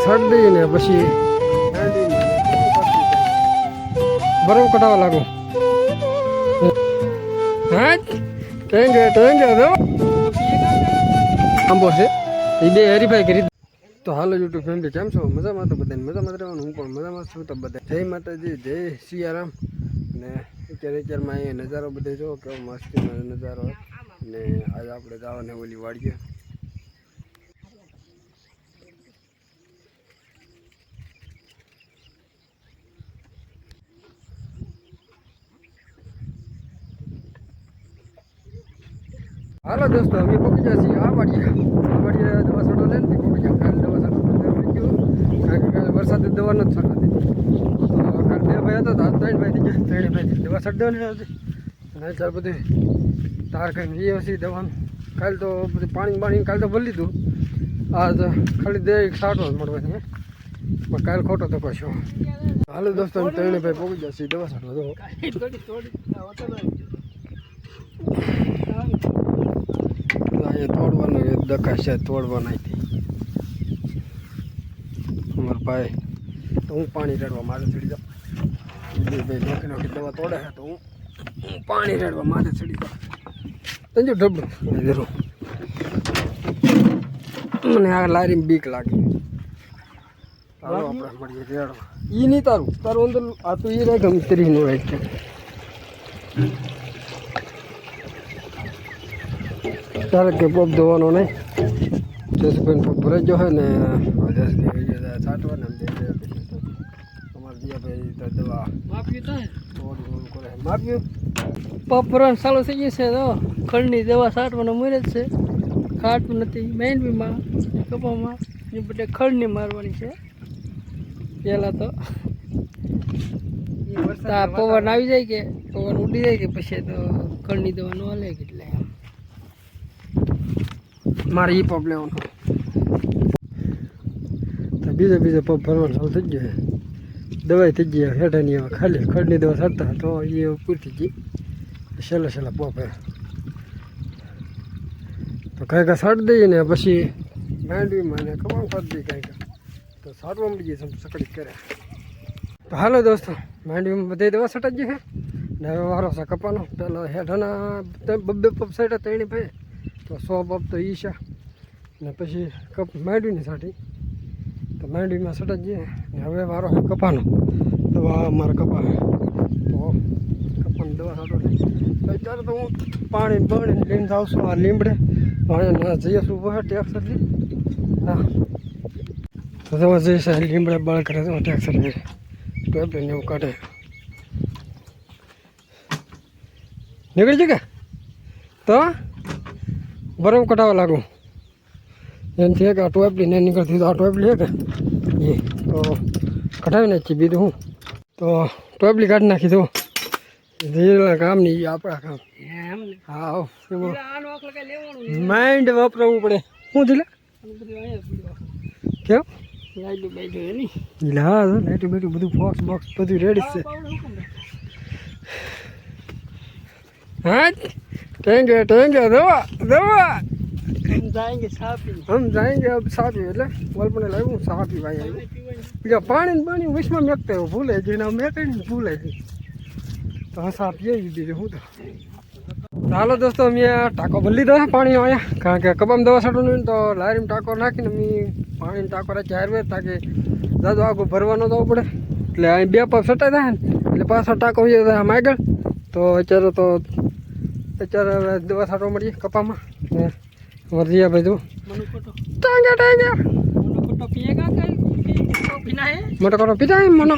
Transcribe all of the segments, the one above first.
સડ દઈએ ને પછી બરફ કટાવા લાગુ. હા ટેંગે તો આંબો છે એ બે હરીફાઈ કરી. તો હાલો યુટ્યુબ ફેમિલી, કેમ છો? મજામાં? તો બધાને મજામાં રહેવાનું, હું પણ મજામાં છું. તો બધા જય માતાજી, જય સિયારામ. ને અત્યારમાં અહીંયા નજારો બધે જો કેવો મસ્તીનો નજારો. ને આજે આપણે જવાને ઓલી વાડીએ. હાલો દોસ્તો, અમે પહોંચી ગયા છીએ આ વાડીએ. દવા છોડો લે ને પહોંચી ગયા. કાલે દવા છોડો કારણ કે કાલે વરસાદ દવા નથી છોડવા દીધી. કાલે બે ભાઈ હતા, ત્રણ ભાઈ થઈ ગયા. ત્રણે ભાઈ દવા છોડવાની હતી અને ચાલ બધું તાર કરીને એ હશે દવાનું. કાલે તો બધું પાણી કાલે તો ભરી લીધું. આજ ખાલી દે છાંટો મળવાની, પણ કાલે ખોટો તો કશો. હાલો દોસ્તો, અમે ત્રણે ભાઈ પહોંચી ગયા છીએ દવા છોડવા. તોડવાનું દકા છે, તોડવા નાખી અમારા ભાઈ. તો હું પાણી રેડવા માથે ચડી જાઉં. ભાઈ નોખી નોખી દવા તોડે છે તો હું પાણી રેડવા માથે ચડી જાઉં. તંજો ઢબડું જરૂર મને આ લારીમાં બીક લાગે. હાલો આપણે મળીએ રેડવા. ઈ નહીં તારું અંદર આ તો એ રહે ગમતરી નું રહે છે. તારે કે પપ ધોવાનો નહીં, જસભાઈ પપ ભરાઈ ગયો હોય ને જસ કે છાંટવાને અમારે દિયાભાઈ તો દવા માપ્યું થાય થોડું કરે માપ્યું પપ ભરવાનું ચાલુ થઈ જશે. તો ખંડની દવા છાંટવાનો મૂરે જ છે, ખાટું નથી. મેંડવીમાં કપામાં એ બધે ખંડની મારવાની છે. પહેલાં તો પવન આવી જાય કે પવન ઉડી જાય કે પછી તો ખંડની દવા ન હાલે એટલે મારે એ પપ લેવાનો. તો બીજા પપ ભરવાનું ચાલુ થઈ ગયું. દવાઈ થઈ ગઈ હેઠાની ખાલી ખડની દવા છાંટતા તો એ પૂરી થઈ ગઈ. છેલ્લા પપ તો કાંઈ કાંઈ છાંટી દઈએ ને પછી માંડવીમાં ને કમાણ છાંટી દઈએ કાંઈ તો છાંટવા મળી જઈએ સકડી કરે. તો હાલો દોસ્તો, માંડવીમાં બધી દવા છટાઈ ગઈ છે ને હવે વારો છે કપાનો. પહેલાં હેઠાના બબ્બે પપ છાંટ્યા ત્રણે ભાઈ તો 100 પપ તો ઈ છે ને પછી કપ માંડવીની છાંટી તો માંડવીમાં છટાઈ જઈએ ને હવે વારો છે કપાનો. દવા અમારે કપા તો કપાની દવા છાંટો નહીં અત્યારે તો હું પાણી લઈને જાઉં છું. આ લીમડે પાણી જઈએ છું ઉભો ટેક્સરથી. હા તો દવા જઈશ લીમડે બળ કરે તો ટેક્સર ટોપલીને એવું કાઢે નીકળી છે કે તો બરફ કટાવા લાગુ. એનાથી એક આ ટોપલી ને નીકળતી તો આ ટોપલી છે કે એ તો કઢાવી નાખી. બીજું હું તો ટોપલી કાઢી નાખી દઉં. કામ નહીં આપણા કામ. હા માઇન્ડ વાપરવું પડે. શું થયું કેમ હા લાઈટું બેટું બધું બોક્સ બધું રેડી છે. હા ટેંગે દવા हम जाएंगे अब साफी એટલે વલપણે લાવ્યું સાફી ભાઈ આવી બીજા પાણી વિશમાં મેકતે ભૂલે જઈને મેકને ભૂલે તો સાફી આવી દીધું. હું તો ચાલો દોસ્તો, અમે ટાંકો ભરી લીધો પાણી અહીંયા કારણ કે કબામ દવા છાંટવાનું તો લારીમાં ટાંકો નાખીને અમે પાણીનો ટાંકો રાખી હારવે તાકે દાદો આગળ ભરવાનો જવું પડે. એટલે અહીં 2 પપ છટાઈ થાય ને એટલે પાછા ટાંકો આમ આગળ. તો અત્યારે હવે દવા છાંટવા મળીએ કપામાં ને वर्जिया भाई तू टांगे मोटो पीता है मोनो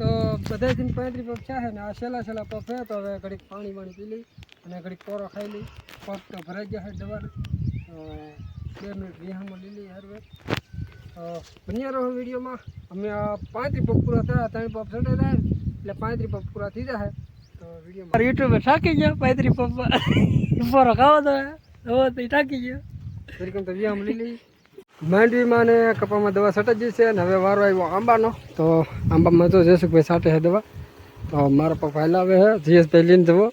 तो બધા दिन 35 પપ છે ને આ છેલ્લા પપ છે. તો હવે ઘડીક પાણી પી લઈ અને ઘડીક કોરો ખાઈ લઈ. પપ તો ભરાઈ ગયા છે દવા 2 મિનિટ વિહામાં લઈ લઈ હરવે. તો બન્યા રહો વિડીયોમાં. અમે આ 35 પપ પૂરા થયા 3 પપ છટાઈ જાય એટલે 35 પપ પૂરા થઈ જાય. તો વિડીયો યુટ્યુબ થાકી ગયો 35 પપ પૂરો ખાવો તો હવે તો થાકી ગયો. ઘડીક તો વિહામાં લઈ લઈ. માંડવીમાં ને કપામાં દવા છટાઈ જઈ છે અને હવે વારો આવ્યો આંબાનો. તો આંબામાં તો જયસુખભાઈ છાંટે છે દવા. તો મારા પપ્પા હલાવે છે જયેશભાઈ લઈને જવો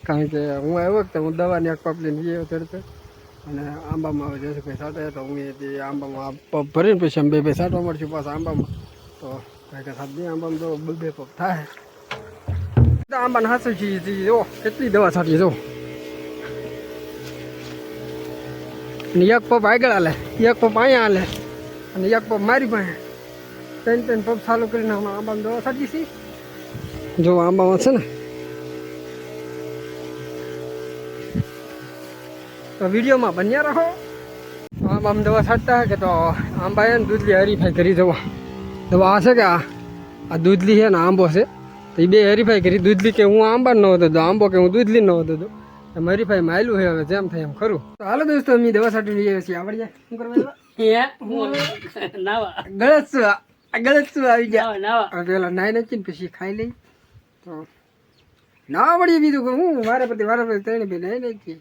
કારણ કે હું આવ્યો તો હું દવાની એક પપ લઈને ગયો ચડતે. અને આંબામાં હવે જયેશભાઈ સાટે તો હું એ આંબામાં પગ ભરીને પછી અમે બે સાટવા મળશું પાછા આંબામાં. તો કંઈક સાત આંબામાં જો બે પગ થાય. આંબાને હાથું છીએ જો કેટલી દવા છાંટીએ જો. અને એક પપ આગળ હાલે, એક પપ અહીંયા હાલે અને એક પપ મારી પાસે. ત્રણ પપ ચાલુ કરીને હમણાં આંબામાં દવા છાંટી છીએ. જો આંબામાં છે ને તો વિડીયોમાં બન્યા રહો. આંબામાં દવા છાંટતા હે કે તો આંબા છે ને દૂધલી હરીફાઈ કરી દવા. દવા આ છે કે આ દૂધલી છે ને આંબો છે તો એ બે હરીફાઈ કરી. દૂધલી કે હું આંબા ન હોતો, આંબો કે હું દૂધલી ન હોતો. એમ હરીફાઈ માયલું છે. હવે જેમ થાય એમ ખરું. તો હાલો દોસ્તો અમે દવા છાંટી લઈએ છીએ. આવડી જાય શું કરવા ગળત આવી જાય. પેલા નાઈ નાખી ને પછી ખાઈ લઈ તો ના વળી બીજું હું વારે પછી ત્રણે બે નાઈ નાખીએ.